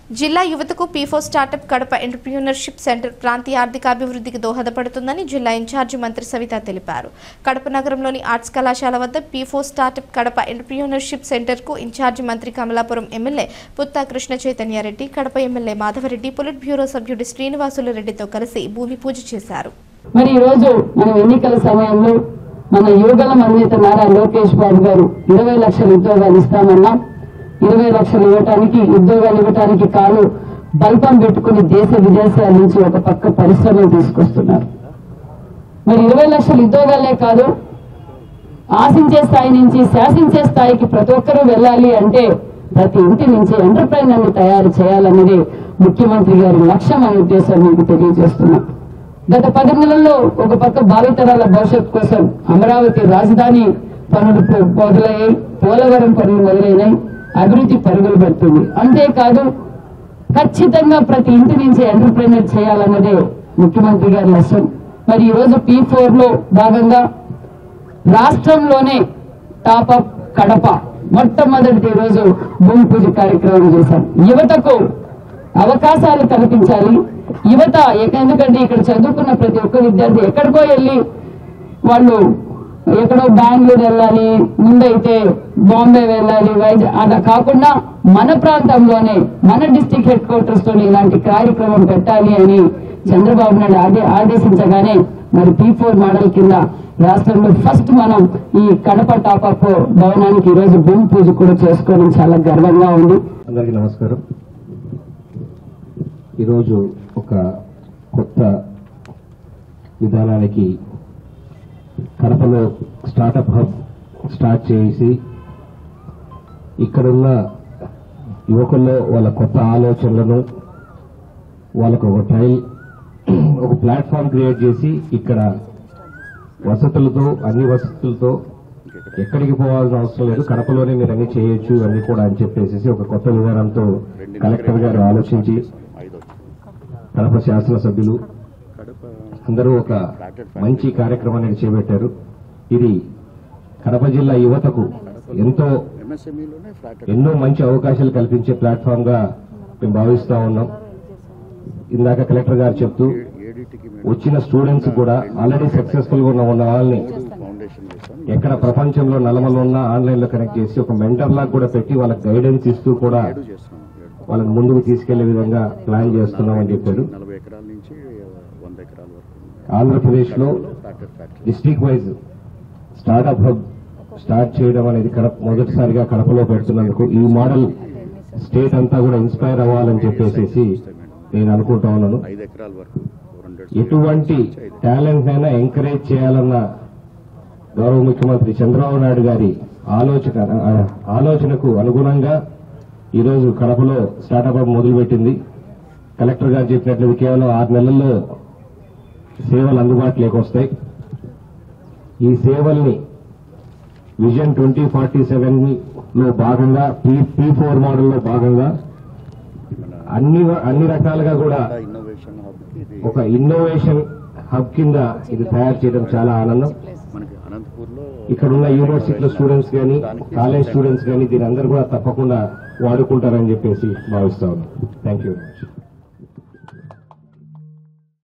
జిల్లా యువతకు P4 startup Kadapa entrepreneurship centre ప్రాంతీయ ఆర్థికాభివృద్ధికి దోహదపడుతుందని జిల్లా ఇన్ఛార్జి మంత్రి సవిత తెలిపారు. కడప నగరంలోని ఆర్ట్స్ కళాశాల వద్ద P4 స్టార్టప్ కడప ఎంటర్‌ప్రెన్యూర్‌షిప్ సెంటర్కు ఇన్ఛార్జి మంత్రి Kamalapuram MLA Putta Krishna Chaitanya Reddy, Kadapa MLA Madhava Reddy, politburo సభ్యుడు శ్రీనివాసులు రెడ్డితో కలిసి భూమి పూజ చేశారు. మరి ఈ రోజు మనం ఎన్నికల సమయంలో మన యువగలం అధినేత నారా లోకేష్ బాబు గారు 20 లక్షల ఉద్యోగాలు ఇస్తామన్నాం. 20 లక్షలు ఇవ్వటానికి ఉద్యోగాలు ఇవ్వటానికి కాలు బల్పం పెట్టుకుని దేశ విదేశాల నుంచి ఒక పక్క పరిశ్రమలు తీసుకొస్తున్నారు. మరి 20 లక్షల ఉద్యోగాలే కాదు, ఆశించే స్థాయి నుంచి శాసించే స్థాయికి ప్రతి ఒక్కరూ వెళ్ళాలి అంటే ప్రతి ఇంటి నుంచి ఎంటర్‌ప్రెన్యూర్ ని తయారు చేయాలన్నది ముఖ్యమంత్రి గారి లక్ష్యం అనే ఉద్దేశం మీకు తెలియజేస్తున్నాం. గత 10 నెలల్లో ఒక పక్క భావితరాల భవిష్యత్ కోసం అమరావతి రాజధాని పనులు మొదలయ్యాయి, పోలవరం పనులు మొదలైనాయి, అభివృద్ధి పరుగులు పెడుతుంది. అంతేకాదు ఖచ్చితంగా ప్రతి ఇంటి నుంచి ఎంటర్‌ప్రెన్యూర్ చేయాలన్నదే ముఖ్యమంత్రి గారి లక్ష్యం. మరి ఈ రోజు P4 లో భాగంగా రాష్ట్రంలోనే టాపప్ కడప మొట్టమొదటి రోజు భూమి పూజ కార్యక్రమం చేశాం. యువతకు అవకాశాలు కల్పించాలి. యువత ఎందుకంటే ఇక్కడ చదువుకున్న ప్రతి ఒక్క విద్యార్థి ఎక్కడికో వెళ్ళి వాళ్ళు ఎక్కడో బెంగళూరు వెళ్ళాలి, ముందైతే బాంబే వెళ్ళాలి, అలా కాకుండా మన ప్రాంతంలోనే మన డిస్ట్రిక్ట్ హెడ్ క్వార్టర్స్ లోనే ఇలాంటి కార్యక్రమం పెట్టాలి అని చంద్రబాబు నాయుడు ఆదేశించగానే మరి P4 మోడల్ కింద రాష్ట్రంలో ఫస్ట్ మనం ఈ కడప టాపప్ భవనానికి ఈ రోజు భూమి పూజ కూడా చేసుకోవడం చాలా గర్వంగా ఉంది. అందరికీ నమస్కారం. ఈరోజు ఒక కొత్త విధానానికి కడపలో స్టార్టప్ హబ్ స్టార్ట్ చేసి ఇక్కడున్న యువకుల్లో వాళ్ళ కొత్త ఆలోచనలను వాళ్ళకు ఒక ప్లాట్ఫామ్ క్రియేట్ చేసి ఇక్కడ వసతులతో అన్ని వసతులతో ఎక్కడికి పోవాల్సిన అవసరం లేదు, కడపలోనే మీరు అన్ని చేయొచ్చు అన్ని కూడా అని చెప్పేసి ఒక కొత్త విధానంతో కలెక్టర్ గారు ఆలోచించి కడప శాసనసభ్యులు అందరూ ఒక మంచి కార్యక్రమాన్ని చేపట్టారు. ఇది కడప జిల్లా యువతకు ఎన్నో మంచి అవకాశాలు కల్పించే ప్లాట్ఫామ్ గా మేము భావిస్తా ఉన్నాం. ఇందాక కలెక్టర్ గారు చెప్తూ వచ్చిన స్టూడెంట్స్ కూడా ఆల్రెడీ సక్సెస్ఫుల్ గా ఉన్న వాళ్ళని ఎక్కడ ప్రపంచంలో నలమలో ఉన్న ఆన్లైన్ లో కనెక్ట్ చేసి ఒక మెంటర్ లాగా కూడా పెట్టి వాళ్ళకి గైడెన్స్ ఇస్తూ కూడా వాళ్ళని ముందుకు తీసుకెళ్లే విధంగా ప్లాన్ చేస్తున్నామని చెప్పారు. ఆంధ్రప్రదేశ్ లో district wise startup hub start చేయడం అనేది మొదటిసారిగా కడపలో పెడుతున్నందుకు ఈ మోడల్ స్టేట్ అంతా కూడా ఇన్స్పైర్ అవ్వాలని చెప్పేసి నేను అనుకుంటా ఉన్నాను. ఎటువంటి టాలెంట్ అయినా ఎంకరేజ్ చేయాలన్న గౌరవ ముఖ్యమంత్రి చంద్రబాబు నాయుడు గారి ఆలోచనకు అనుగుణంగా ఈరోజు కడపలో స్టార్టప్ హబ్ మొదలుపెట్టింది. కలెక్టర్ గారు చెప్పినట్లు కేవలం 6 నెలల్లో సేవలు అందుబాటులోకి వస్తాయి. ఈ సేవల్ని విజన్ 2047 లో భాగంగా P4 మోడల్లో భాగంగా అన్ని రకాలుగా కూడా ఒక ఇన్నోవేషన్ హబ్ కింద ఇది తయారు చేయడం చాలా ఆనందం. ఇక్కడున్న యూనివర్సిటీల స్టూడెంట్స్ కానీ కాలేజ్ స్టూడెంట్స్ కానీ దీని అందరూ కూడా తప్పకుండా వాడుకుంటారని చెప్పేసి భావిస్తా ఉన్నాం. Thank you.